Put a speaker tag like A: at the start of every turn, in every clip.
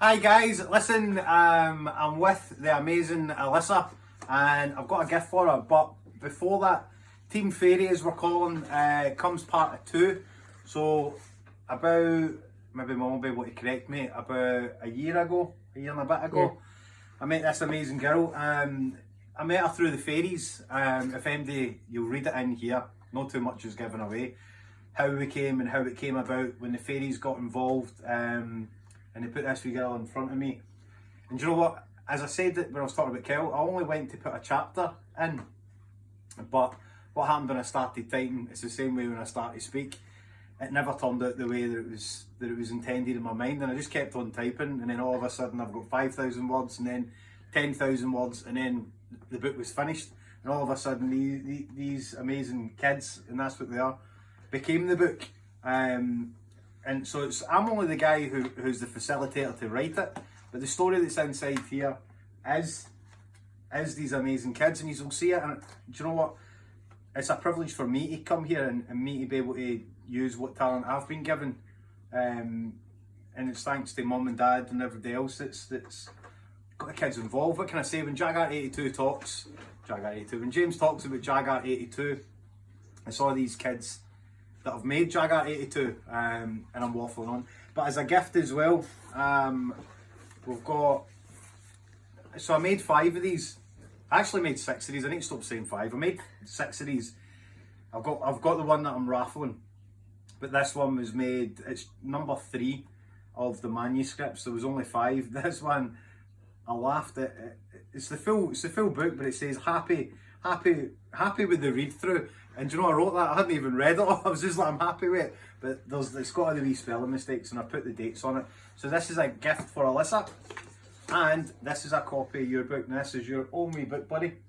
A: Hi guys, listen, I'm with the amazing Elyssa and I've got a gift for her, but before that, Team Fairy as we're calling, comes part 2. So about, maybe Mum will be able to correct me, about a year and a bit ago, I met this amazing girl. I met her through the fairies. If MD, you'll read it in here, not too much is given away. How we came and how it came about when the fairies got involved. And they put this wee girl in front of me. And do you know what? As I said that when I was talking about Kel, I only went to put a chapter in. But what happened when I started typing, it's the same way when I started to speak. It never turned out the way that it was intended in my mind, and I just kept on typing, and then all of a sudden I've got 5,000 words and then 10,000 words, and then the book was finished, and all of a sudden these amazing kids, and that's what they are, became the book. And so I'm only the guy who's the facilitator to write it, but the story that's inside here is these amazing kids, and you'll see it. And do you know what? It's a privilege for me to come here and me to be able to use what talent I've been given, and it's thanks to Mum and Dad and everybody else that's got the kids involved. What can I say? When when James talks about Jaguar 82, it's all these kids that have made Jaguar 82, and I'm waffling on. But as a gift as well, we've got, so I made 5 of these. I actually made 6 of these. I need to stop saying 5. I made 6 of these. I've got the one that I'm raffling, but this one was made, it's number 3 of the manuscripts. There was only 5. This one, I laughed at it. It's the full book, but it says happy with the read through. And do you know, I wrote that, I hadn't even read it all. I was just like, I'm happy with it. But it's got all the wee spelling mistakes, and I put the dates on it. So this is a gift for Elyssa. And this is a copy of your book. Now this is your own wee book, buddy.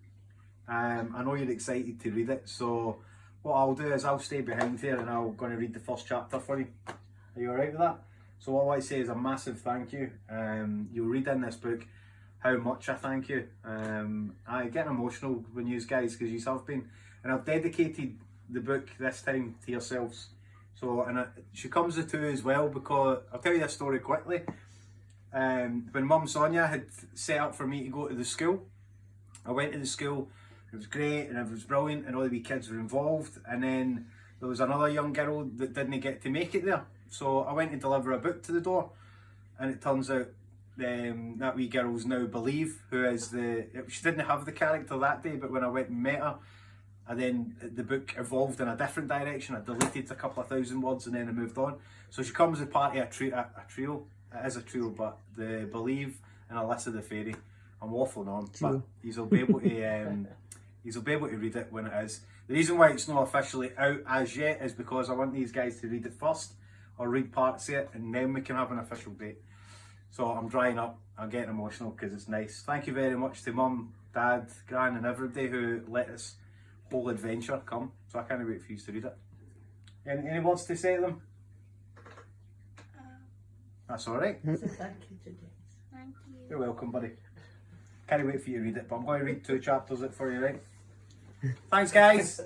A: I know you're excited to read it. So what I'll do is I'll stay behind here and I'm going to read the first chapter for you. Are you alright with that? So what I want to say is a massive thank you. You'll read in this book how much I thank you. I get emotional when you guys, because you have been, and I've dedicated the book this time to yourselves. So, and she comes to 2 as well, because I'll tell you this story quickly. When Mum Sonya had set up for me to go to the school, I went to the school. It was great and it was brilliant, and all the wee kids were involved. And then there was another young girl that didn't get to make it there. So I went to deliver a book to the door, and it turns out that wee girl's now Believe, who is she didn't have the character that day, but when I went and met her, and then the book evolved in a different direction. I deleted a couple of thousand words and then I moved on. So she comes as part of a trio. It is a trio, but the Believe and Elyssa the Fairy. I'm waffling on, but you'll be able to read it when it is. The reason why it's not officially out as yet is because I want these guys to read it first, or read parts of it, and then we can have an official date. So I'm drying up, I'm getting emotional because it's nice. Thank you very much to Mum, Dad, Gran and everybody who let this whole adventure come. So I can't wait for you to read it. Any words to say to them? That's alright.
B: So thank you to James.
C: Thank you.
A: You're welcome, buddy. Can't wait for you to read it, but I'm going to read 2 chapters of it for you, right? Thanks, guys.